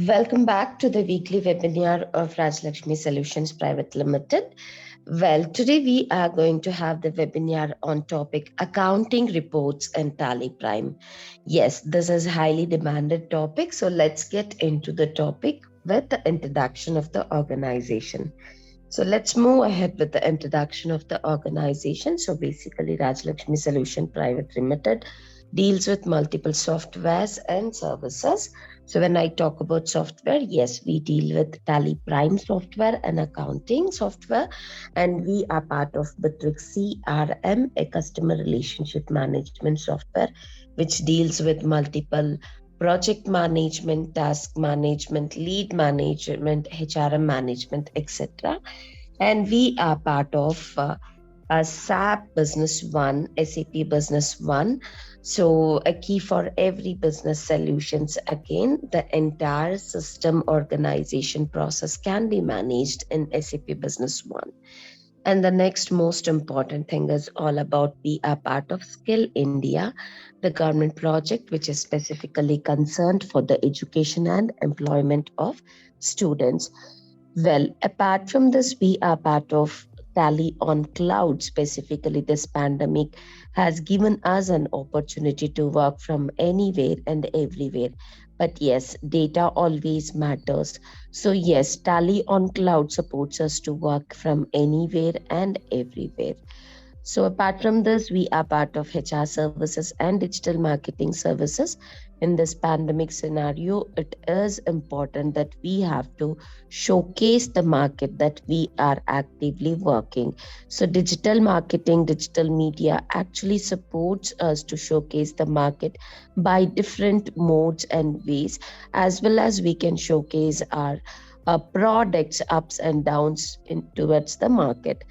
Welcome back to the weekly webinar of Rajlakshmi Solutions Private Limited. Well, today we are going to have the webinar on topic accounting reports and Tally Prime. Yes, this is highly demanded topic. So let's get into the topic with the introduction of the organization. So let's move ahead with the introduction of the organization. So basically, Rajlakshmi Solution Private Limited deals with multiple softwares and services. So when I talk about software, yes, we deal with Tally Prime software and accounting software, and we are part of Bitrix CRM, a customer relationship management software, which deals with multiple project management, task management, lead management, HRM management, etc. And we are part of a SAP Business One, SAP Business One. So, a key for every business solutions. Again, the entire system organization process can be managed in SAP Business One. And the next most important thing is all about we are part of Skill India, the government project which is specifically concerned for the education and employment of students. Well, apart from this, we are part of Tally on Cloud. Specifically, this pandemic has given us an opportunity to work from anywhere and everywhere. But yes, data always matters. So, yes, Tally on Cloud supports us to work from anywhere and everywhere. So, apart from this, we are part of HR services and digital marketing services. In this pandemic scenario, it is important that we have to showcase the market that we are actively working. So, digital marketing, digital media actually supports us to showcase the market by different modes and ways, as well as we can showcase our products ups and downs towards the market.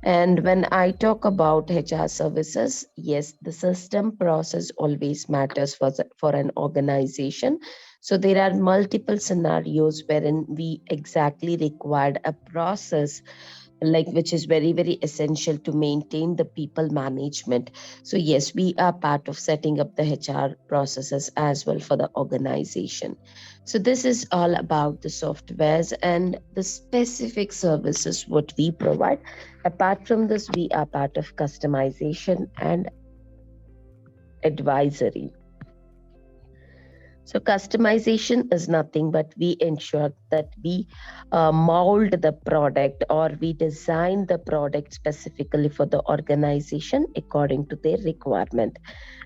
And when I talk about HR services, yes, the system process always matters for an organization. So there are multiple scenarios wherein we exactly required a process like which is very very essential to maintain the people management. So yes, we are part of setting up the HR processes as well for the organization. So this is all about the softwares and the specific services what we provide. Apart from this, we are part of customization and advisory. So customization is nothing but we ensure that we mold the product or we design the product specifically for the organization according to their requirement.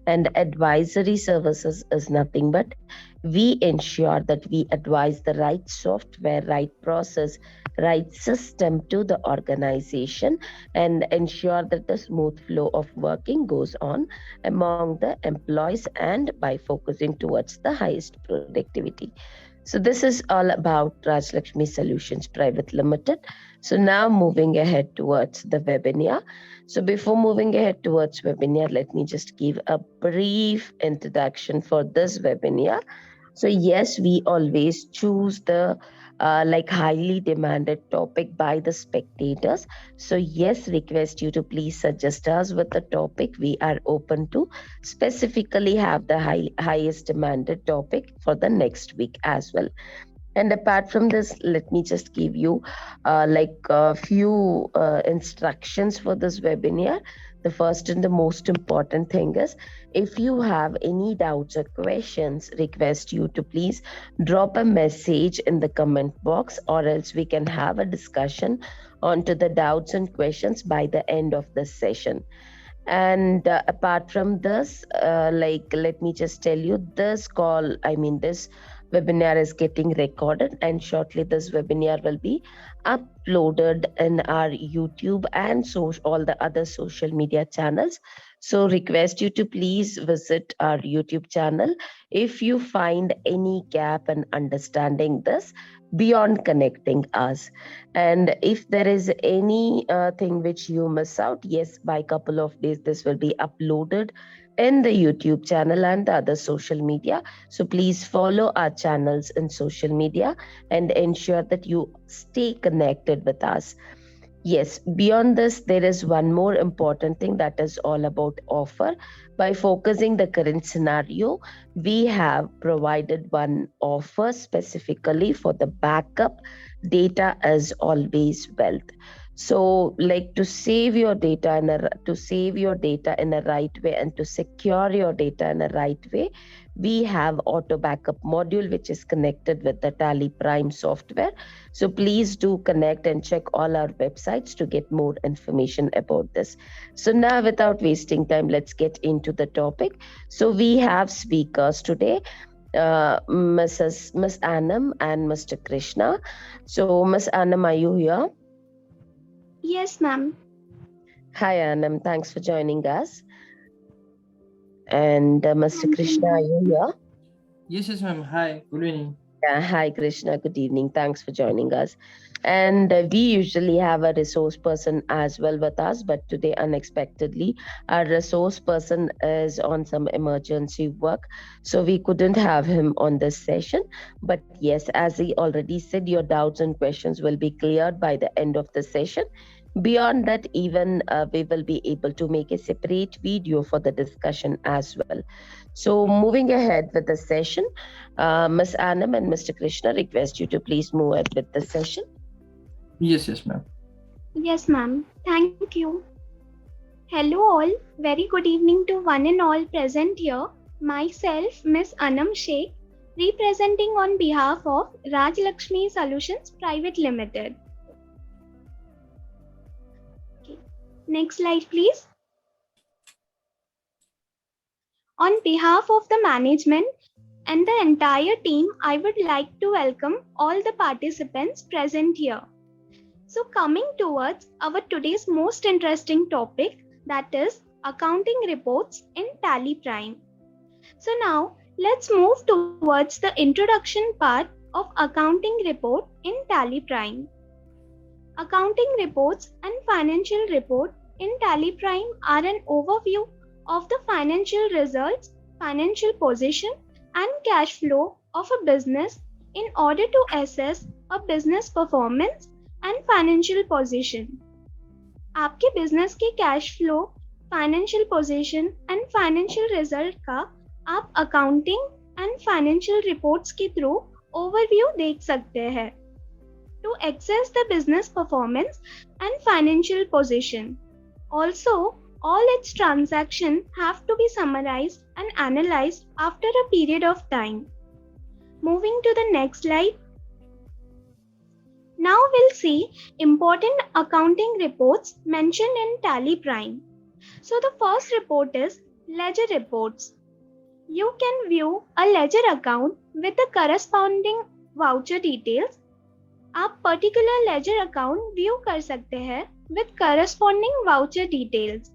And advisory services is nothing but we ensure that we advise the right software, right process, right system to the organization and ensure that the smooth flow of working goes on among the employees and by focusing towards the highest productivity. So this is all about Rajlakshmi Solutions Private Limited. So now moving ahead towards the webinar. So before moving ahead towards webinar, let me just give a brief introduction for this webinar. So yes, we always choose the like highly demanded topic by the spectators. So yes, request you to please suggest us with the topic. We are open to specifically have the highest demanded topic for the next week as well. And apart from this, let me just give you like a few instructions for this webinar. The first and the most important thing is if you have any doubts or questions, request you to please drop a message in the comment box or else we can have a discussion onto the doubts and questions by the end of the session. And apart from this, like let me just tell you, this webinar is getting recorded, and shortly this webinar will be uploaded in our YouTube and so all the other social media channels. So request you to please visit our YouTube channel if you find any gap in understanding this beyond connecting us. And if there is any thing which you miss out, yes, by couple of days this will be uploaded in the YouTube channel and the other social media. So please follow our channels in social media and ensure that you stay connected with us. Yes, beyond this, there is one more important thing that is all about offer. By focusing the current scenario, we have provided one offer specifically for the backup. Data is always wealth. So, like to save your data in a right way and to secure your data in a right way, we have auto backup module which is connected with the Tally Prime software. So please do connect and check all our websites to get more information about this. So now, without wasting time, let's get into the topic. So we have speakers today, Miss Anam and Mr. Krishna. So Miss Anam, are you here? Yes, ma'am. Hi Anam, thanks for joining us. And Mr. Thank you, Krishna, are ma'am. you here? Yes, ma'am. Hi, good evening. Yeah, hi Krishna, good evening. Thanks for joining us. And we usually have a resource person as well with us, but today unexpectedly, our resource person is on some emergency work, so we couldn't have him on this session. But yes, as he already said, your doubts and questions will be cleared by the end of the session. Beyond that, even we will be able to make a separate video for the discussion as well. So, moving ahead with the session, Ms. Anam and Mr. Krishna request you to please move ahead with the session. Yes, ma'am. Yes, ma'am. Thank you. Hello, all. Very good evening to one and all present here. Myself, Miss Anam Sheikh, representing on behalf of Raj Lakshmi Solutions Private Limited. Okay. Next slide, please. On behalf of the management and the entire team, I would like to welcome all the participants present here. So coming towards our today's most interesting topic, that is accounting reports in Tally Prime. So now let's move towards the introduction part of accounting report in Tally Prime. Accounting reports and financial report in Tally Prime are an overview of the financial results, financial position and cash flow of a business in order to assess a business performance and financial position. आपके business के cash flow, financial position and financial result का आप accounting and financial reports के through overview देख सकते हैं to assess the business performance and financial position. Also all its transactions have to be summarized and analyzed after a period of time. Moving to the next slide. Now we'll see important accounting reports mentioned in Tally Prime. So the first report is ledger reports. You can view a ledger account with the corresponding voucher details. आप particular ledger account view कर सकते हैं with corresponding voucher details.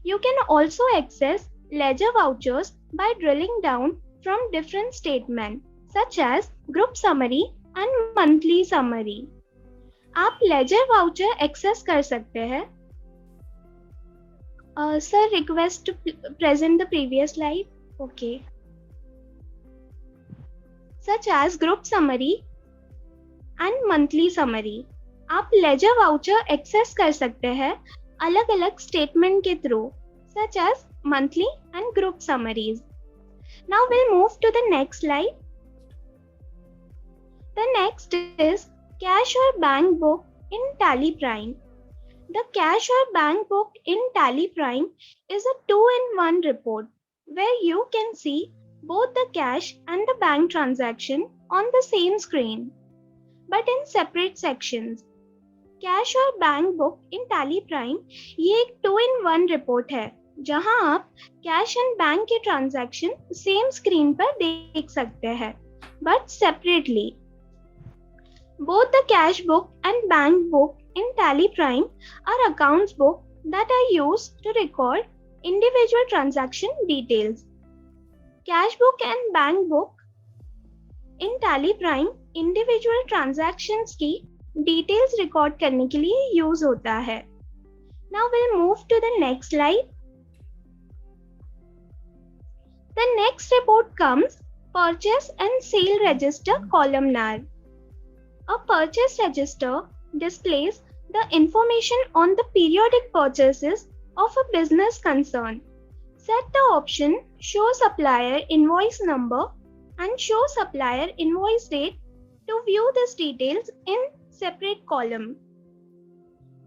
You can also access ledger vouchers by drilling down from different statements such as group summary and monthly summary. आप ledger voucher access कर सकते हैं. Sir, request to present the previous slide. Okay. Such as group summary and monthly summary. आप ledger voucher access कर सकते हैं अलग अलग statement के through, such as monthly and group summaries. Now we'll move to the next slide. The next is cash or bank book in Tally Prime. The cash or bank book in Tally Prime is a 2-in-1 report where you can see both the cash and the bank transaction on the same screen, but in separate sections. Cash और bank book in Tally Prime ये एक 2-in-1 report है जहां आप cash and bank के transaction same screen पर देख सकते हैं but separately. Both the cash book and bank book in Tally Prime are accounts book that are used to record individual transaction details. Cash book and bank book in Tally Prime individual transactions की details record करने के लिए use होता है. Now will move to the next slide. The next report comes purchase and sale register columnar. A purchase register displays the information on the periodic purchases of a business concern. Set the option Show Supplier Invoice Number and Show Supplier Invoice Date to view these details in separate column.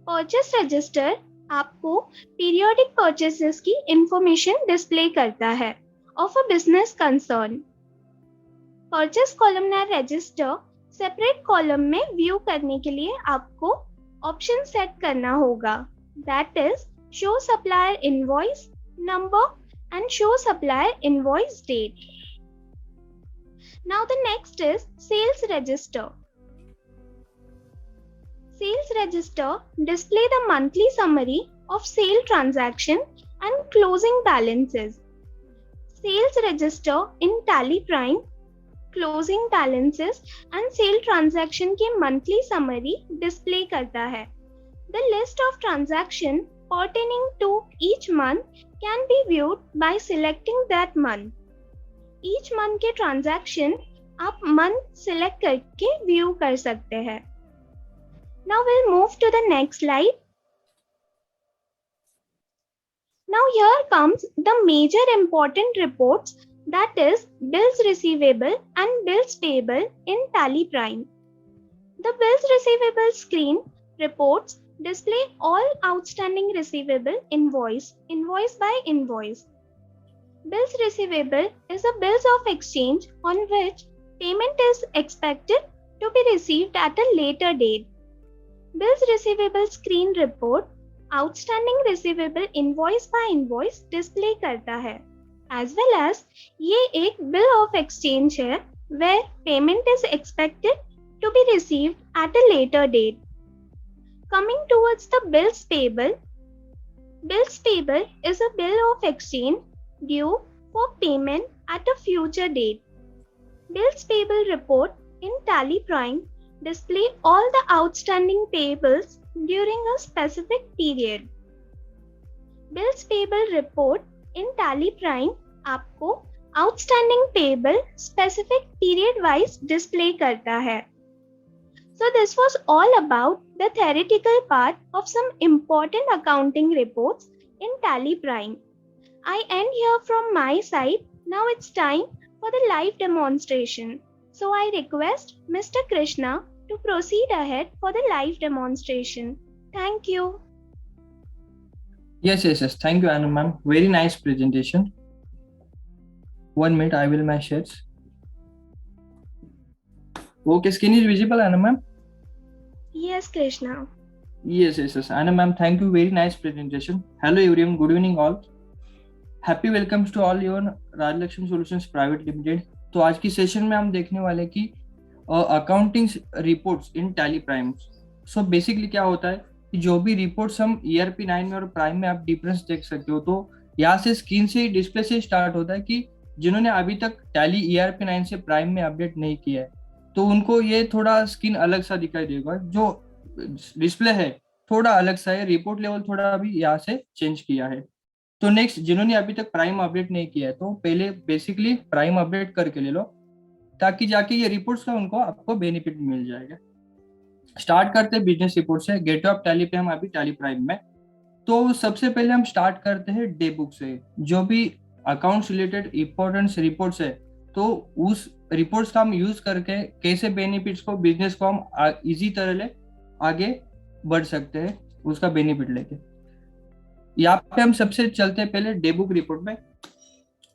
Purchase Register आपको periodic purchases की information display करता है of a business concern. Purchase columnar register separate column में view करने के लिए आपको option set करना होगा. That is Show Supplier Invoice Number and Show Supplier Invoice Date. Now the next is Sales Register. Sales Register display the monthly summary of sale transaction and closing balances. Sales Register in Tally Prime closing balances and sale transaction के monthly summary display करता है. The list of transaction pertaining to each month can be viewed by selecting that month. Each month के transaction आप month select करके view कर सकते हैं. Now we'll move to the next slide. Now here comes the major important reports, that is bills receivable and bills payable in Tally Prime. The bills receivable screen reports display all outstanding receivable invoice by invoice. Bills receivable is a bills of exchange on which payment is expected to be received at a later date. Bills receivable screen report outstanding receivable invoice by invoice display करता है, as well as ये एक bill of exchange है where payment is expected to be received at a later date. Coming towards the bills payable is a bill of exchange due for payment at a future date. Bills payable report in Tally Prime display all the outstanding payables during a specific period. Bills payable report in Tally Prime आपको outstanding payable specific period wise display करता है. So this was all about the theoretical part of some important accounting reports in Tally Prime. I end here from my side. Now it's time for the live demonstration. So I request Mr. Krishna to proceed ahead for the live demonstration. Thank you. Yes. Thank you, Anna ma'am. Very nice presentation. 1 minute, I will my shares. Okay, screen is visible, Anna ma'am? Yes, Krishna. Yes. Anna ma'am, thank you. Very nice presentation. Hello everyone. Good evening all. Happy welcomes to all your Rajlakshmi Solutions Private Limited. तो आज की session में हम देखने वाले कि accounting reports in Tally prime. So basically क्या होता है कि जो भी रिपोर्ट्स हम ERP 9 में और प्राइम में आप डिफरेंस देख सकते हो. तो यहाँ से स्क्रीन से डिस्प्ले से स्टार्ट होता है कि जिन्होंने अभी तक टैली ERP 9 से प्राइम में अपडेट नहीं किया है तो उनको ये थोड़ा स्क्रीन अलग सा दिखाई देगा. जो डिस्प्ले है थोड़ा अलग सा है, रिपोर्ट लेवल थोड़ा अभी यहाँ से चेंज किया है. तो नेक्स्ट, जिन्होंने अभी तक प्राइम अपडेट नहीं किया है तो पहले बेसिकली प्राइम अपडेट करके ले लो ताकि जाके ये रिपोर्ट्स का उनको आपको बेनिफिट मिल जाएगा. स्टार्ट करते हैं बिजनेस रिपोर्ट से. गेट ऑफ टैली पे हम अभी टैली प्राइम में. तो सबसे पहले हम स्टार्ट करते हैं डे बुक से. जो भी अकाउंट्स रिलेटेड इंपॉर्टेंट रिपोर्ट्स है तो उस रिपोर्ट्स का हम यूज करके कैसे बेनिफिट्स को बिजनेस को हम इजी तरह ले आगे बढ़ सकते हैं उसका बेनिफिट लेके. यहाँ पे हम सबसे चलते हैं पहले डे बुक रिपोर्ट में.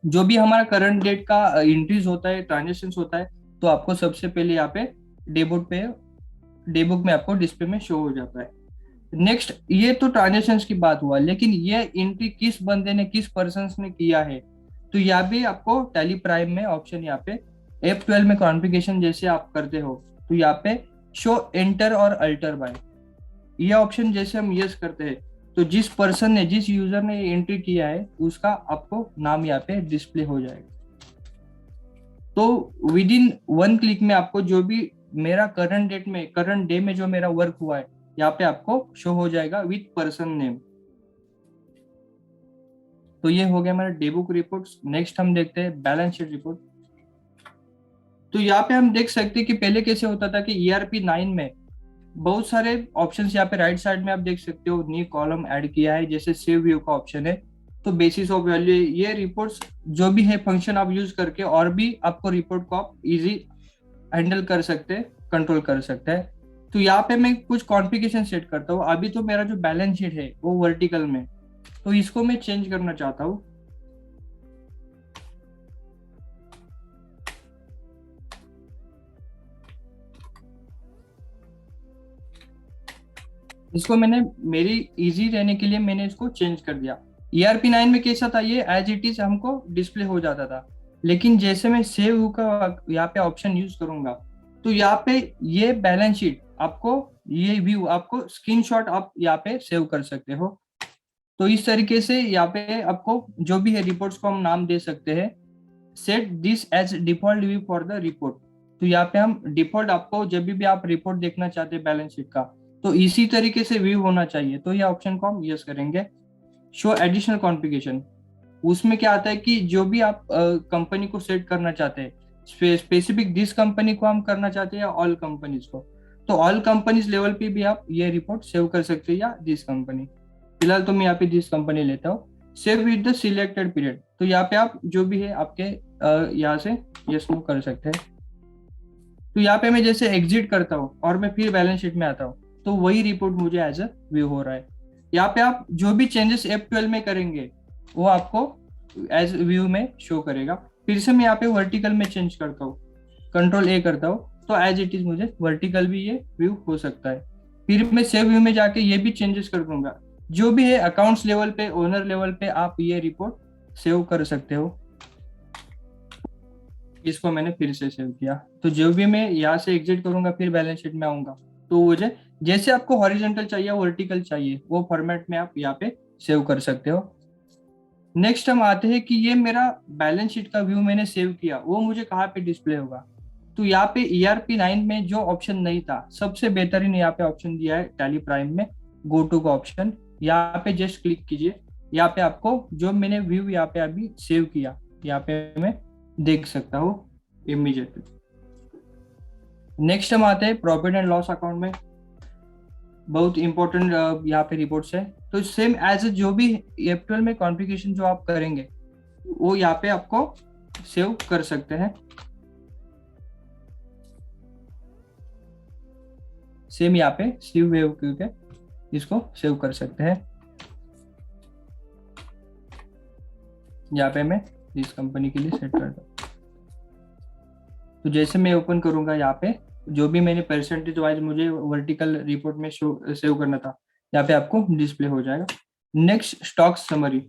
जो भी हमारा करंट डेट का एंट्रीज होता है, ट्रांजेक्शन होता है तो आपको सबसे पहले यहाँ पे डे बुक में आपको डिस्प्ले में शो हो जाता है. नेक्स्ट, ये तो ट्रांजेक्शन की बात हुआ, लेकिन ये एंट्री किस बंदे ने किस पर्सन ने किया है तो यहाँ भी आपको टैली प्राइम में ऑप्शन यहाँ पे F12 में कॉन्फ़िगरेशन जैसे आप करते हो तो यहाँ पे शो एंटर और अल्टर बाय ये ऑप्शन जैसे हम यस करते हैं तो जिस पर्सन ने जिस यूजर ने एंट्री किया है उसका आपको नाम यहाँ पे डिस्प्ले हो जाएगा. तो विद इन 1 क्लिक में आपको जो भी मेरा करंट डे में जो मेरा वर्क हुआ है यहाँ पे आपको शो हो जाएगा विद पर्सन नेम. तो ये हो गया हमारा डे बुक रिपोर्ट्स. नेक्स्ट हम देखते हैं बैलेंस शीट रिपोर्ट. तो यहाँ पे हम देख सकते हैं कि पहले कैसे होता था कि ERP 9 में बहुत सारे ऑप्शंस यहाँ पे राइट साइड में आप देख सकते हो, न्यू कॉलम ऐड किया है, जैसे सेव व्यू का ऑप्शन है। तो बेसिस ऑफ वैल्यू, ये रिपोर्ट्स जो भी है फंक्शन आप यूज करके और भी आपको रिपोर्ट को आप इजी हैंडल कर सकते हैं, कंट्रोल कर सकते हैं। तो यहाँ पे मैं कुछ कॉन्फ़िगरेशन सेट करता हूँ। अभी तो मेरा जो बैलेंस शीट है वो वर्टिकल में, तो इसको मैं चेंज करना चाहता हूँ। इसको मैंने मेरी इजी रहने के लिए मैंने इसको चेंज कर दिया। ERP9 में कैसा था, ये एज इट इज हमको डिस्प्ले हो जाता था, लेकिन जैसे मैं सेव का यहाँ पे ऑप्शन यूज करूंगा तो यहाँ पे ये बैलेंस शीट आपको, ये व्यू आपको स्क्रीनशॉट आप यहाँ पे सेव कर सकते हो। तो इस तरीके से यहाँ पे आपको जो भी है रिपोर्ट्स को हम नाम दे सकते हैं, set this as default view for the report. तो यहाँ पे हम डिफॉल्ट, आपको जब भी आप रिपोर्ट देखना चाहते हैं बैलेंस शीट का, तो इसी तरीके से व्यू होना चाहिए। तो ये ऑप्शन को हम यस करेंगे। शो एडिशनल कॉन्फ़िगरेशन, उसमें क्या आता है कि जो भी आप कंपनी को सेट करना चाहते हैं, स्पेसिफिक दिस कंपनी को हम करना चाहते हैं या ऑल कंपनीज को, तो ऑल कंपनीज लेवल पे भी आप ये रिपोर्ट सेव कर सकते हैं या दिस कंपनी। फिलहाल तो मैं यहाँ पे दिस कंपनी लेता हूँ। Save with the selected period, तो यहाँ पे आप जो भी है आपके यहाँ से यस नो कर सकते हैं। तो यहाँ पे मैं जैसे एग्जिट करता हूँ और मैं फिर बैलेंस शीट में आता हूँ, तो वही रिपोर्ट मुझे एज अ व्यू हो रहा है। यहाँ पे आप जो भी चेंजेस F12 में करेंगे वो आपको एज व्यू में शो करेगा। फिर से मैं यहाँ पे वर्टिकल में चेंज करता हूँ, Ctrl+A करता हूँ, तो एज इट इज मुझे वर्टिकल भी ये व्यू हो सकता है। फिर मैं सेव व्यू में जाके ये भी चेंजेस कर दूंगा। जो भी है अकाउंट्स लेवल पे, ओनर लेवल पे आप ये रिपोर्ट सेव कर सकते हो। इसको मैंने फिर से सेव किया, तो जो भी मैं यहाँ से एग्जिट करूंगा फिर बैलेंस शीट में आऊंगा, तो मुझे जैसे आपको हॉरिजॉन्टल चाहिए वर्टिकल चाहिए वो फॉर्मेट में आप यहाँ पे सेव कर सकते हो। नेक्स्ट हम आते हैं कि ये मेरा बैलेंस शीट का व्यू मैंने सेव किया, वो मुझे कहाँ पे डिस्प्ले होगा। तो यहाँ पे ERP9 में जो ऑप्शन नहीं था, सबसे बेहतरीन यहाँ पे ऑप्शन दिया है टैली प्राइम में, गो टू का ऑप्शन। यहाँ पे जस्ट क्लिक कीजिए, यहाँ पे आपको जो मैंने व्यू यहाँ पे अभी सेव किया यहाँ पे मैं देख सकता हूँ इमीडिएटली। नेक्स्ट हम आते हैं प्रॉफिट एंड लॉस अकाउंट में। बहुत इंपॉर्टेंट यहाँ पे रिपोर्ट्स है। तो सेम एज जो भी F12 में कॉन्फ़िगरेशन जो आप करेंगे वो यहाँ पे आपको सेव कर सकते हैं। सेम यहाँ पे सेव वेव के इसको सेव कर सकते हैं। यहाँ पे मैं इस कंपनी के लिए सेट करता हूँ। तो जैसे मैं ओपन करूंगा यहाँ पे जो भी मैंने परसेंटेज वाइज मुझे वर्टिकल रिपोर्ट में सेव करना था, यहाँ पे आपको डिस्प्ले हो जाएगा। नेक्स्ट स्टॉक समरी,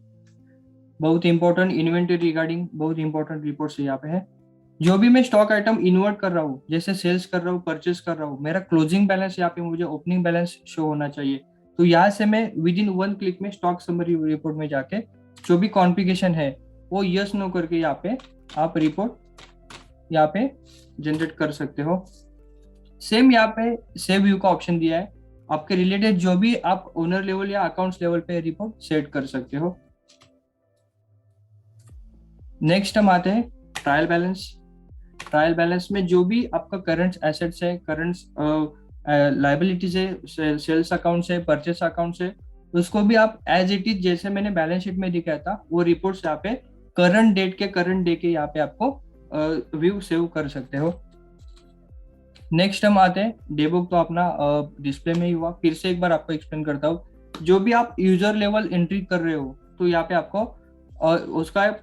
बहुत इंपॉर्टेंट इन्वेंटरी रिगार्डिंग बहुत इंपॉर्टेंट रिपोर्ट्स यहाँ पे है। जो भी मैं स्टॉक आइटम इन्वर्ट कर रहा हूँ, जैसे सेल्स कर रहा हूँ, परचेस कर रहा हूँ, मेरा क्लोजिंग बैलेंस यहाँ पे मुझे ओपनिंग बैलेंस शो होना चाहिए। तो यहाँ से मैं विद इन 1 क्लिक में स्टॉक समरी रिपोर्ट में जाके जो भी कॉन्फ़िगरेशन है वो यस नो करके यहाँ पे आप रिपोर्ट यहाँ पे जनरेट कर सकते हो। सेम यहाँ पे सेव व्यू का ऑप्शन दिया है, आपके रिलेटेड जो भी आप ओनर लेवल या अकाउंट्स लेवल पे रिपोर्ट सेट कर सकते हो। नेक्स्ट हम आते हैं ट्रायल बैलेंस। ट्रायल बैलेंस में जो भी आपका करंट एसेट्स है, करंट लायबिलिटीज है, सेल्स अकाउंट्स है, परचेस अकाउंट्स है, उसको भी आप एज इट इज जैसे मैंने बैलेंस शीट में दिखाया था वो रिपोर्ट्स यहाँ पे करंट डेट के करंट डे के यहाँ पे आपको व्यू सेव कर सकते हो। नेक्स्ट हम आते हैं डेबुक, तो अपना डिस्प्ले में ही हुआ। फिर से एक बार आपको एक्सप्लेन करता हूँ। जो भी आप यूजर लेवल एंट्री कर रहे हो तो यहाँ पे आपको उसका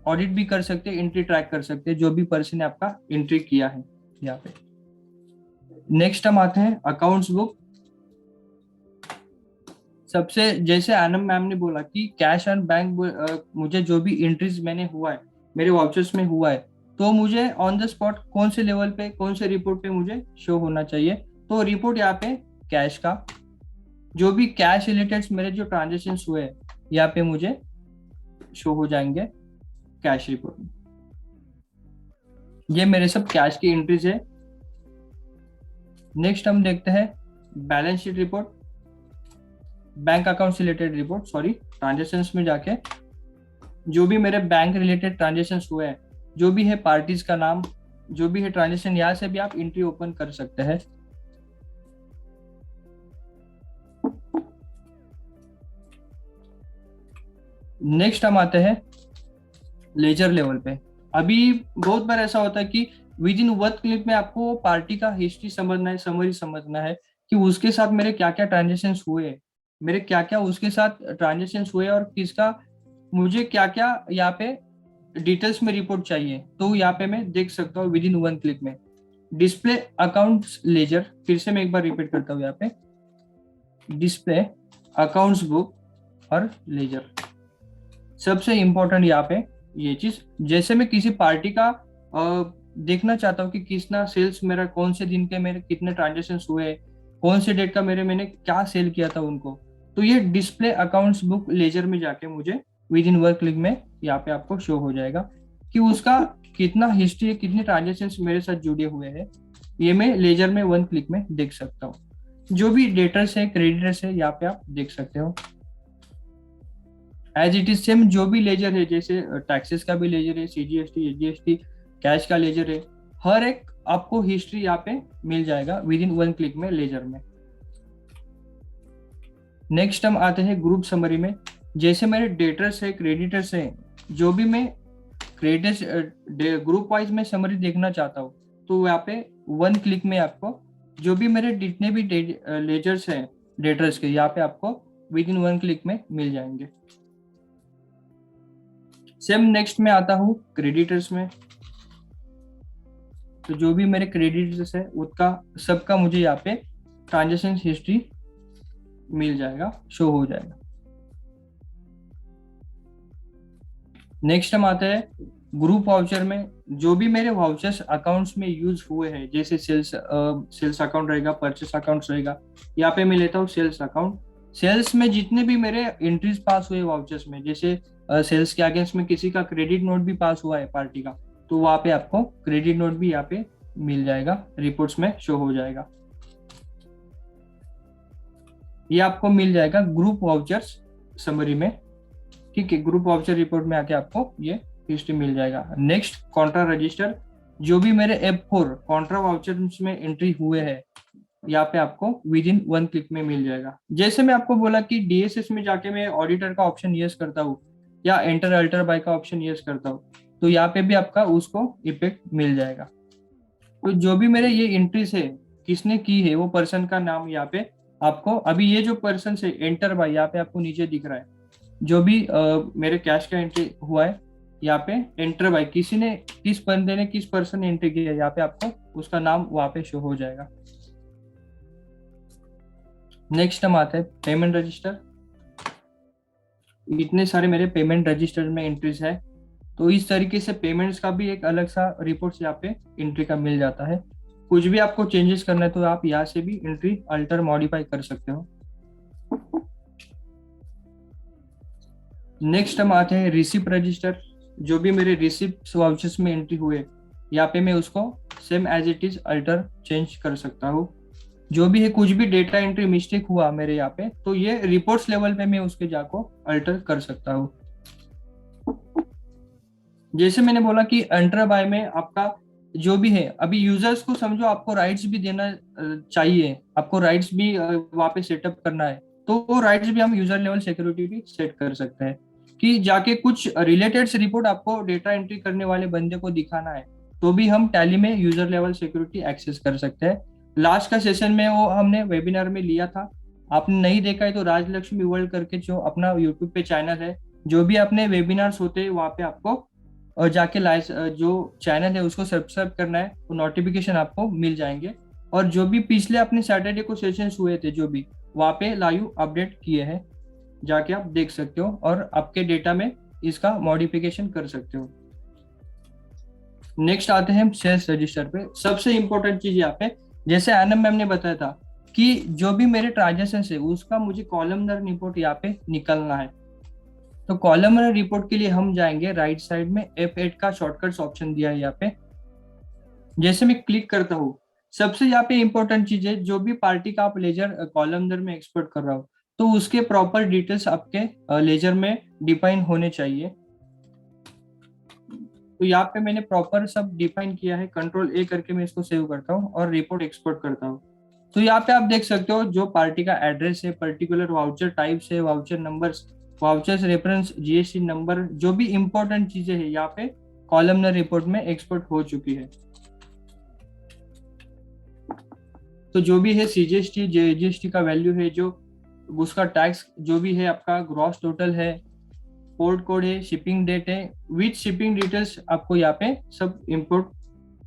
ऑडिट भी कर सकते हैं, एंट्री ट्रैक कर सकते हैं जो भी पर्सन ने आपका एंट्री किया है यहाँ पे। नेक्स्ट हम आते हैं अकाउंट्स बुक। सबसे जैसे आनंद मैम ने बोला कि कैश एंड बैंक, मुझे जो भी एंट्रीज मैंने हुआ है मेरे वाउचर्स में हुआ है, तो मुझे ऑन द स्पॉट कौन से लेवल पे कौन से रिपोर्ट पे मुझे शो होना चाहिए। तो रिपोर्ट यहाँ पे कैश का, जो भी कैश रिलेटेड मेरे जो ट्रांजेक्शन हुए यहाँ पे मुझे शो हो जाएंगे कैश रिपोर्ट में। ये मेरे सब कैश की एंट्रीज है। नेक्स्ट हम देखते हैं balance sheet report, bank account related report, sorry transactions में जाके जो भी मेरे बैंक रिलेटेड ट्रांजेक्शंस हुए हैं, जो भी है पार्टीज का नाम, जो भी है ट्रांजेक्शन, यहाँ से भी आप एंट्री ओपन कर सकते हैं। नेक्स्ट हम आते हैं लेजर लेवल पे। अभी बहुत बार ऐसा होता है कि विद इन वन क्लिक में आपको पार्टी का हिस्ट्री समझना है, समरी समझना है कि उसके साथ मेरे क्या क्या ट्रांजेक्शन हुए, मेरे क्या क्या उसके साथ ट्रांजेक्शन हुए और किसका मुझे क्या क्या यहाँ पे डिटेल्स में रिपोर्ट चाहिए। तो यहाँ पे मैं देख सकता हूँ विद इन वन क्लिक में डिस्प्ले अकाउंट्स लेजर। फिर से मैं एक बार रिपीट करता हूँ, यहाँ पे डिस्प्ले अकाउंट्स बुक और लेजर। सबसे इंपॉर्टेंट यहाँ पे ये चीज, जैसे मैं किसी पार्टी का देखना चाहता हूँ कि कितना सेल्स मेरा, कौन से दिन के मेरे कितने ट्रांजेक्शन हुए, कौन से डेट का मैंने क्या सेल किया था उनको, तो ये डिस्प्ले अकाउंट्स बुक लेजर में जाके मुझे विद इन वन क्लिक में यहाँ पे आपको शो हो जाएगा कि उसका कितना हिस्ट्री है, कितने ट्रांजेक्शन मेरे साथ जुड़े हुए हैं। ये मैं लेजर में वन क्लिक में देख सकता हूँ। जो भी डेटर्स है, क्रेडिटर्स है, यहाँ पे आप देख सकते हो। एज इट इज सेम जो भी लेजर है, जैसे टैक्सेस का भी लेजर है, सीजीएसटी, एसजीएसटी, कैश का लेजर है, हर एक आपको हिस्ट्री यहाँ पे मिल जाएगा विद इन वन क्लिक में लेजर में। नेक्स्ट हम आते हैं ग्रुप समरी में। जैसे मेरे डेटर्स है, क्रेडिटर्स है, जो भी मैं क्रेडिटर्स ग्रुप वाइज में समरी देखना चाहता हूँ, तो यहाँ पे वन क्लिक में आपको जो भी मेरे जितने भी लेजर्स हैं डेटर्स के, यहाँ पे आपको विद इन वन क्लिक में मिल जाएंगे। सेम नेक्स्ट में आता हूँ क्रेडिटर्स में। तो जो भी मेरे क्रेडिटर्स है उसका सबका मुझे यहाँ पे ट्रांजेक्शन हिस्ट्री मिल जाएगा, शो हो जाएगा। नेक्स्ट हम आते हैं ग्रुप वाउचर में। जो भी मेरे वाउचर्स अकाउंट्स में यूज हुए हैं, जैसे सेल्स अकाउंट रहेगा, परचेस अकाउंट रहेगा, यहाँ पे मैं लेता हूँ सेल्स अकाउंट। सेल्स में जितने भी मेरे एंट्रीज पास हुए वाउचर्स में, जैसे सेल्स के अगेंस्ट में किसी का क्रेडिट नोट भी पास हुआ है पार्टी का, तो वहां पे आपको क्रेडिट नोट भी यहाँ पे मिल जाएगा, रिपोर्ट्स में शो हो जाएगा। ये आपको मिल जाएगा ग्रुप वाउचर्स समरी में, ठीक है। ग्रुप वाउचर रिपोर्ट में आके आपको ये हिस्ट्री मिल जाएगा। Next Contra register. जो भी मेरे F4 कॉन्ट्रा वाउचर्स में एंट्री हुए हैं, यहाँ पे आपको विद इन वन क्लिक में मिल जाएगा। जैसे मैं आपको बोला कि DSS में जाके मैं ऑडिटर का ऑप्शन यस करता हूँ या एंटर अल्टर बाय का ऑप्शन यस करता हूँ, तो यहाँ पे भी आपका उसको इफेक्ट मिल जाएगा। तो जो भी मेरे ये एंट्रीज है, किसने की है, वो पर्सन का नाम यहाँ पे आपको, अभी ये जो पर्सन है एंटर बाय, यहाँ पे आपको नीचे दिख रहा है, जो भी मेरे कैश का एंट्री हुआ है, यहाँ पे एंटर बाय किसी ने, किस बंदे ने, किस पर्सन ने एंट्री किया है, यहाँ पे आपको उसका नाम वहां पे शो हो जाएगा। नेक्स्ट हम आते हैं पेमेंट रजिस्टर। इतने सारे मेरे पेमेंट रजिस्टर में एंट्रीज है, तो इस तरीके से पेमेंट्स का भी एक अलग सा रिपोर्ट यहाँ पे एंट्री का मिल जाता है। कुछ भी आपको चेंजेस करना है तो आप यहाँ से भी एंट्री अल्टर मॉडिफाई कर सकते हो। नेक्स्ट हम आते हैं रिसिप्ट रजिस्टर। जो भी मेरे रिसिप्ट वाउचर्स में एंट्री हुए, यहाँ पे मैं उसको same as it is alter change कर सकता हूँ। जो भी है, कुछ भी डेटा एंट्री मिस्टेक हुआ मेरे यहाँ पे, तो ये रिपोर्ट्स लेवल पे मैं उसके जाको अल्टर कर सकता हूँ। जैसे मैंने बोला कि एंटर बाय में आपका जो भी है, अभी यूजर्स को समझो आपको राइट्स भी देना चाहिए, आपको राइट्स भी वहाँ पे सेटअप करना है, तो वो राइट्स भी हम यूजर लेवल सिक्योरिटी भी सेट कर सकते हैं कि जाके कुछ रिलेटेड रिपोर्ट आपको डेटा एंट्री करने वाले बंदे को दिखाना है, तो भी हम टैली में यूजर लेवल सिक्योरिटी एक्सेस कर सकते हैं। लास्ट का सेशन में वो हमने वेबिनार में लिया था, आपने नहीं देखा है तो राजलक्ष्मी वर्ल्ड करके जो अपना यूट्यूब पे चैनल है, जो भी अपने वेबिनार्स होते हैं वहाँ पे आपको और जाके जो चैनल है उसको सब्सक्राइब करना है, तो नोटिफिकेशन आपको मिल जाएंगे। और जो भी पिछले अपने सैटरडे को सेशंस हुए थे, जो भी वहाँ पे लाइव अपडेट किए हैं, जाके आप देख सकते हो और आपके डेटा में इसका मॉडिफिकेशन कर सकते हो। नेक्स्ट आते हैं हम सेल्स रजिस्टर पे। सबसे इंपॉर्टेंट चीज यहाँ पे, जैसे एनएम मैम ने बताया था कि जो भी मेरे ट्रांजेक्शन है उसका मुझे कॉलमनर रिपोर्ट यहाँ पे निकलना है, तो कॉलमनर रिपोर्ट के लिए हम जाएंगे राइट साइड में, F8 का शॉर्टकट्स ऑप्शन दिया है यहाँ पे। जैसे मैं क्लिक करता हूँ, सबसे यहाँ पे इंपॉर्टेंट चीज है, जो भी पार्टी का आप लेजर कॉलमनर में एक्सपोर्ट कर रहा हो, तो उसके प्रॉपर डिटेल्स आपके लेजर में डिफाइन होने चाहिए। तो यहाँ पे मैंने प्रॉपर सब डिफाइन किया है, कंट्रोल A करके मैं इसको सेव करता हूँ और रिपोर्ट एक्सपोर्ट करता हूँ। तो यहाँ पे आप देख सकते हो जो पार्टी का एड्रेस है, पर्टिकुलर वाउचर टाइप्स है, voucher numbers, vouchers, reference, GST number, जो भी इंपॉर्टेंट चीजें हैं यहाँ पे कॉलमनर रिपोर्ट में एक्सपोर्ट हो चुकी है। तो जो भी है सीजीएसटी, जीएसटी का वैल्यू है, जो उसका टैक्स जो भी है, आपका ग्रॉस टोटल है, पोर्ट कोड है, शिपिंग डेट है, विथ शिपिंग डिटेल्स आपको यहाँ पे सब इंपोर्ट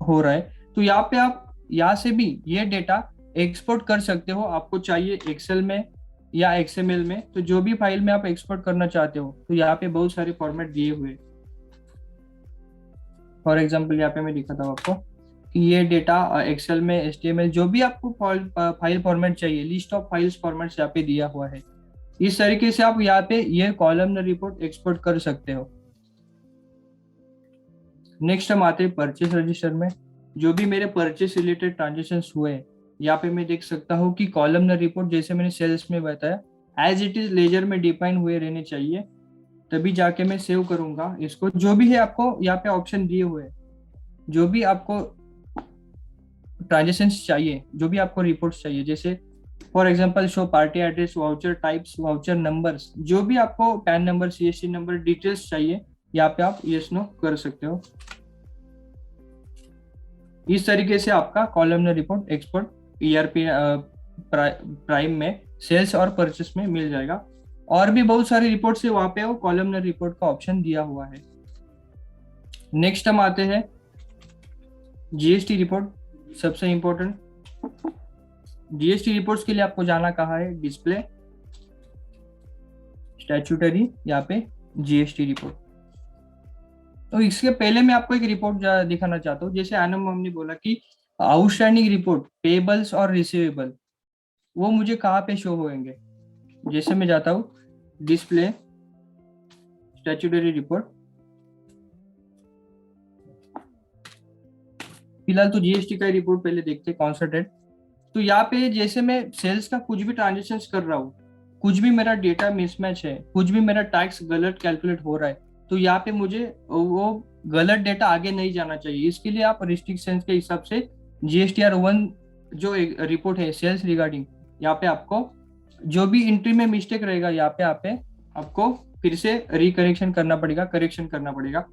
हो रहा है। तो यहाँ पे आप यहाँ से भी ये डेटा एक्सपोर्ट कर सकते हो, आपको चाहिए एक्सेल में या एक्सएमएल में। तो जो भी फाइल में आप एक्सपोर्ट करना चाहते हो, तो यहाँ पे बहुत सारे फॉर्मेट दिए हुए। फॉर एग्जाम्पल यहाँ पे मैं दिखाता हूँ आपको कि ये डेटा एक्सेल में, एचटीएमएल, जो भी आपको फाइल फॉर्मेट चाहिए, लिस्ट ऑफ फाइल्स फॉर्मेट्स यहाँ पे दिया हुआ है। इस तरीके से आप यहाँ पे ये कॉलमनर रिपोर्ट एक्सपोर्ट कर सकते हो। नेक्स्ट हम आते हैं परचेस रजिस्टर में। जो भी मेरे परचेस रिलेटेड ट्रांजेक्शन हुए, यहाँ पे मैं देख सकता हूँ कि कॉलमनर रिपोर्ट, जैसे मैंने सेल्स में बताया, एज इट इज लेजर में डिफाइन हुए रहने चाहिए, तभी जाके मैं सेव करूंगा इसको। जो भी है आपको यहाँ पे ऑप्शन दिए हुए, जो भी आपको ट्रांजेक्शन चाहिए, जो भी आपको रिपोर्ट्स चाहिए, जैसे for example show party address, voucher types, voucher numbers, जो भी आपको pan number, CST number, details चाहिए, यहाँ पे आप यस नो कर सकते हो। इस तरीके से आपका columnar report export ERP prime में सेल्स और परचेस में मिल जाएगा। और भी बहुत सारी रिपोर्ट्स है वहां पे, वो कॉलमनर रिपोर्ट का ऑप्शन दिया हुआ है। नेक्स्ट हम आते हैं जीएसटी रिपोर्ट, सबसे इंपॉर्टेंट। जीएसटी रिपोर्ट्स के लिए आपको जाना कहाँ है, डिस्प्ले, स्टैट्यूटरी, यहाँ पे जीएसटी रिपोर्ट। तो इसके पहले मैं आपको एक रिपोर्ट दिखाना चाहता हूँ। जैसे आनंद मैम ने बोला कि आउटस्टैंडिंग रिपोर्ट, पेबल्स और रिसीवेबल, वो मुझे कहाँ पे शो होंगे। जैसे मैं जाता हूँ डिस्प्ले, स्टैट्यूटरी रिपोर्ट, फिलहाल तो जीएसटी का रिपोर्ट पहले देखते हैं, कॉन्सर्टेड। तो यहाँ पे जैसे मैं सेल्स का कुछ भी ट्रांजेक्शन कर रहा हूँ, कुछ भी मेरा डेटा मिसमैच है, कुछ भी मेरा टैक्स गलत कैलकुलेट हो रहा है, तो यहाँ पे मुझे वो गलत डेटा आगे नहीं जाना चाहिए। इसके लिए आप रिस्ट्रिक्शंस के हिसाब से जीएसटीआर 1 जो रिपोर्ट है सेल्स रिगार्डिंग, यहाँ पे आपको जो भी एंट्री में मिस्टेक रहेगा, यहाँ पे आपको फिर से रिकरेक्शन करना पड़ेगा, करेक्शन करना पड़ेगा।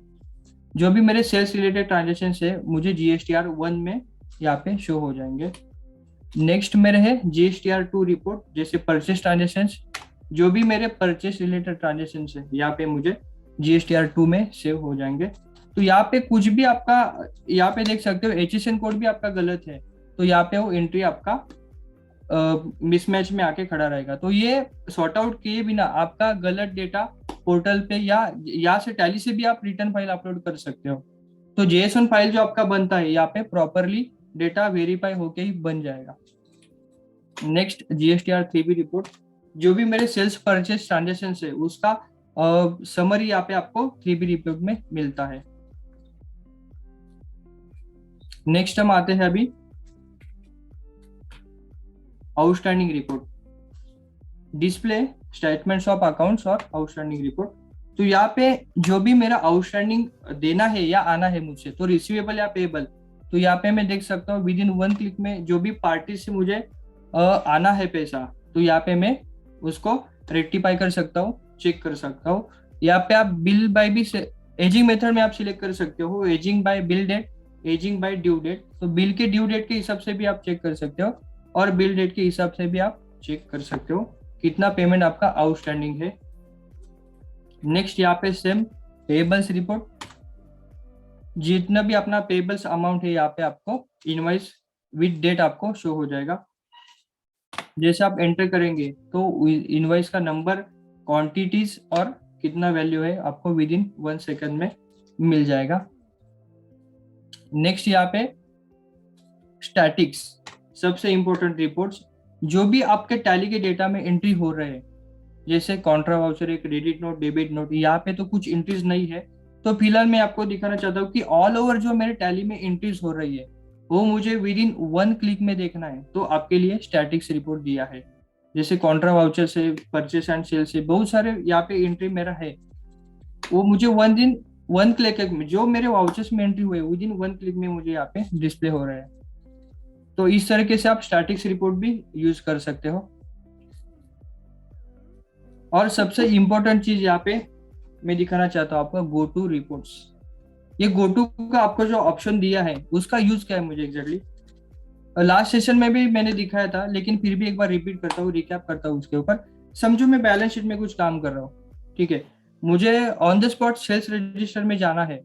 जो भी मेरे सेल्स रिलेटेड ट्रांजेक्शन है, मुझे जीएसटीआर 1 में यहाँ पे शो हो जाएंगे। नेक्स्ट मेरे है जीएसटीआर 2 रिपोर्ट, जैसे परचेस ट्रांजेक्शन, जो भी मेरे परचेस रिलेटेड ट्रांजेक्शन है, यहाँ पे मुझे जीएसटीआर 2 में सेव हो जाएंगे। तो यहाँ पे कुछ भी आपका, यहाँ पे देख सकते हो एचएसएन कोड भी आपका गलत है, तो यहाँ पे वो एंट्री आपका मिसमैच में आके खड़ा रहेगा। तो ये सॉर्ट आउट किए बिना आपका गलत डेटा पोर्टल पे या यहाँ से टैली से भी आप रिटर्न फाइल अपलोड कर सकते हो। तो जेएसएन फाइल जो आपका बनता है, यहाँ पे प्रॉपरली डेटा वेरीफाई होके ही बन जाएगा। नेक्स्ट जीएसटीआर 3B रिपोर्ट, जो भी मेरे सेल्स परचेस ट्रांजेक्शन है उसका समरी यहाँ पे आपको 3B रिपोर्ट में मिलता है। नेक्स्ट हम आते हैं अभी outstanding report, display, statements of accounts और आउटस्टैंडिंग रिपोर्ट। तो यहाँ पे जो भी मेरा आउटस्टैंडिंग देना है या आना है मुझसे, तो रिसीवेबल या पेबल, तो यहाँ पे मैं देख सकता हूँ विद इन 1 क्लिक में जो भी पार्टी से मुझे आना है पैसा, तो यहाँ पे मैं उसको रेक्टिफाई कर सकता हूँ, चेक कर सकता हूँ। यहाँ पे आप बिल बाय भी एजिंग मेथड में आप सिलेक्ट कर सकते हो, ageing by bill date, ageing by due date. तो बिल के ड्यू डेट के हिसाब से भी आप चेक कर सकते हो और बिल डेट के हिसाब से भी आप चेक कर सकते हो कितना पेमेंट आपका आउटस्टैंडिंग है। नेक्स्ट यहाँ पे सेम पेबल्स रिपोर्ट, जितना भी अपना पेबल्स अमाउंट है यहाँ पे आपको इनवॉइस विद डेट आपको शो हो जाएगा। जैसे आप एंटर करेंगे तो इनवॉइस का नंबर, क्वांटिटीज और कितना वैल्यू है आपको विद इन 1 सेकंड में मिल जाएगा। नेक्स्ट यहाँ पे स्टैटिक्स, सबसे इंपॉर्टेंट रिपोर्ट्स, जो भी आपके टैली के डेटा में एंट्री हो रहे हैं, जैसे Contra voucher, credit note, debit note, यहाँ पे तो कुछ एंट्रीज नहीं है। तो फिलहाल मैं आपको दिखाना चाहता हूँ कि ऑल ओवर जो मेरे टैली में एंट्रीज हो रही है वो मुझे विद इन 1 क्लिक में देखना है, तो आपके लिए स्टैटिक्स रिपोर्ट दिया है। जैसे कॉन्ट्रा वाउचर से, परचेस एंड सेल से बहुत सारे यहाँ पे एंट्री मेरा है, वो मुझे 1 क्लिक में जो मेरे वाउचर्स में एंट्री हुए विद इन 1 क्लिक में मुझे यहाँ पे डिस्प्ले हो रहे हैं। तो इस तरीके से आप स्टैटिक्स रिपोर्ट भी यूज कर सकते हो। और सबसे इम्पोर्टेंट चीज यहाँ पे मैं दिखाना चाहता हूँ आपको, गो टू रिपोर्ट्स। ये गो टू का आपको जो ऑप्शन दिया है उसका यूज क्या है मुझे एग्जैक्टली लास्ट सेशन में भी मैंने दिखाया था, लेकिन फिर भी एक बार रिपीट करता हूँ, रिकैप करता हूँ उसके ऊपर। समझो मैं बैलेंस शीट में कुछ काम कर रहा हूँ, ठीक है, मुझे on the spot sales register में जाना है,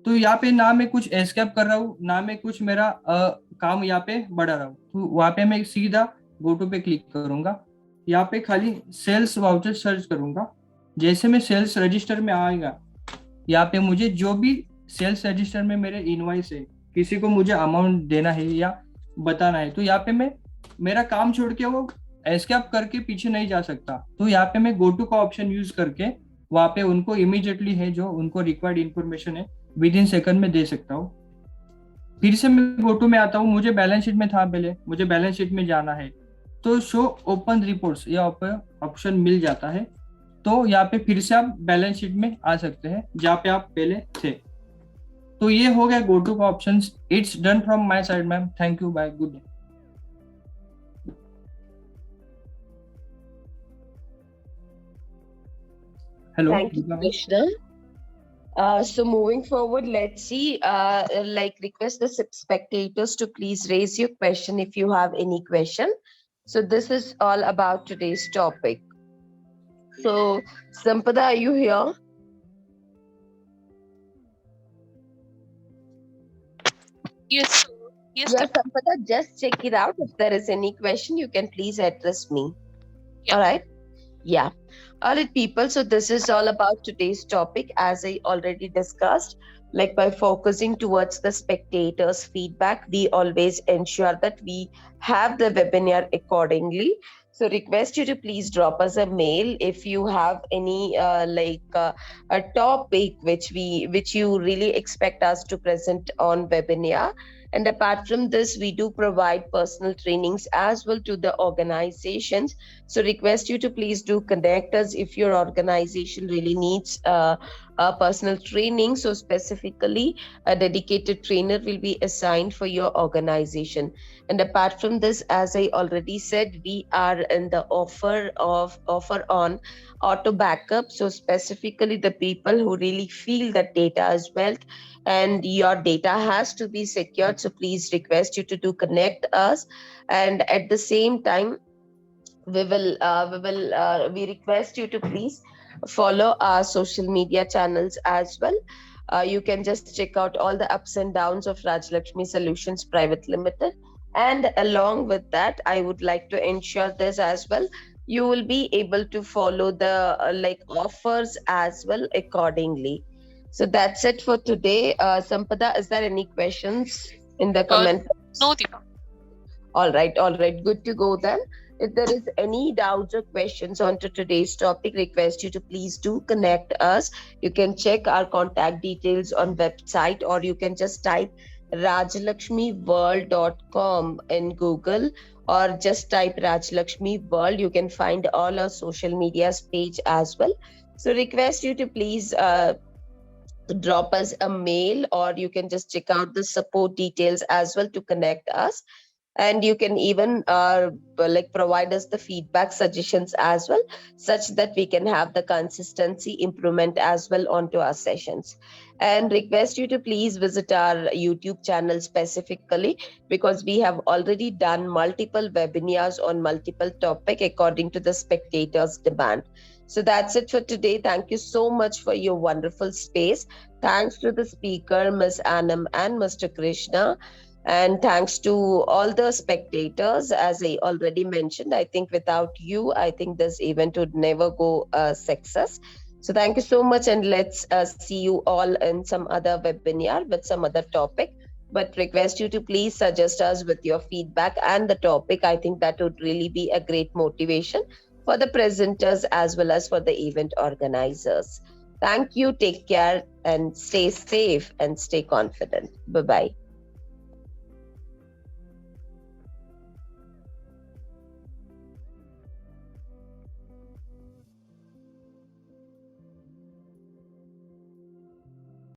तो यहाँ पे ना मैं कुछ एस्केप कर रहा हूँ, ना मैं कुछ मेरा काम यहाँ पे बढ़ा रहा हूँ, तो वहाँ पे मैं सीधा गो टू पे क्लिक करूंगा। यहाँ पे खाली सेल्स वाउचर सर्च करूंगा। जैसे मैं सेल्स रजिस्टर में आएगा, यहाँ पे मुझे जो भी सेल्स रजिस्टर में मेरे इनवॉइस है, किसी को मुझे अमाउंट देना है या बताना है, तो यहाँ पे मैं मेरा काम छोड़ के वो एस्केप करके पीछे नहीं जा सकता। तो यहाँ पे मैं गो टू का ऑप्शन यूज करके वहाँ पे उनको इमीडिएटली है जो उनको रिक्वायर्ड इन्फॉर्मेशन है विद इन सेकंड में दे सकता हूँ। फिर से मैं गो टू में आता हूँ, मुझे बैलेंस शीट में था पहले, मुझे बैलेंस शीट में जाना है, तो शो ओपन रिपोर्ट्स यह ऑप्शन मिल जाता है। तो यहाँ पे फिर से आप बैलेंस शीट में आ सकते हैं जहाँ पे आप पहले थे। तो ये हो गया गो टू का option. It's done from my side ma'am, thank you, bye, good day. Hello Thank you, Krishna. So moving forward, let's see, like request the spectators to please raise your question if you have any question. So this is all about today's topic. So Sampada, are you here? Yes, sir. Yes, Yeah, sir. Sampada, just check it out. If there is any question, you can please address me. Yeah. All right. Yeah. All right, people. So this is all about today's topic, as I already discussed. Like by focusing towards the spectators' feedback, we always ensure that we have the webinar accordingly. So request you to please drop us a mail if you have any a topic which you really expect us to present on webinar. And apart from this, we do provide personal trainings as well to the organizations. So request you to please do connect us if your organization really needs a personal training. So specifically, a dedicated trainer will be assigned for your organization. And apart from this, as I already said, we are in the offer on auto backup. So specifically, the people who really feel that data is wealth and your data has to be secured. So please request you to do connect us. And at the same time, we request you to please follow our social media channels as well. You can just check out all the ups and downs of Rajlakshmi Solutions Private Limited. And along with that, I would like to ensure this as well. You will be able to follow the offers as well accordingly. So that's it for today. Sampada, is there any questions in the comment? No, Deepa. All right. Good to go then. If there is any doubts or questions on to today's topic, request you to please do connect us. You can check our contact details on website, or you can just type rajlakshmiworld.com in Google, or just type Rajlakshmi World. You can find all our social medias page as well. So request you to please drop us a mail, or you can just check out the support details as well to connect us. And you can even provide us the feedback suggestions as well, such that we can have the consistency improvement as well onto our sessions. And request you to please visit our YouTube channel specifically, because we have already done multiple webinars on multiple topic according to the spectators' demand. So that's it for today. Thank you so much for your wonderful space. Thanks to the speaker, Ms. Anam and Mr. Krishna. And thanks to all the spectators, as I already mentioned, I think without you, I think this event would never go success. So thank you so much, and let's see you all in some other webinar with some other topic. But request you to please suggest us with your feedback and the topic. I think that would really be a great motivation for the presenters as well as for the event organizers. Thank you, take care, and stay safe and stay confident. Bye-bye.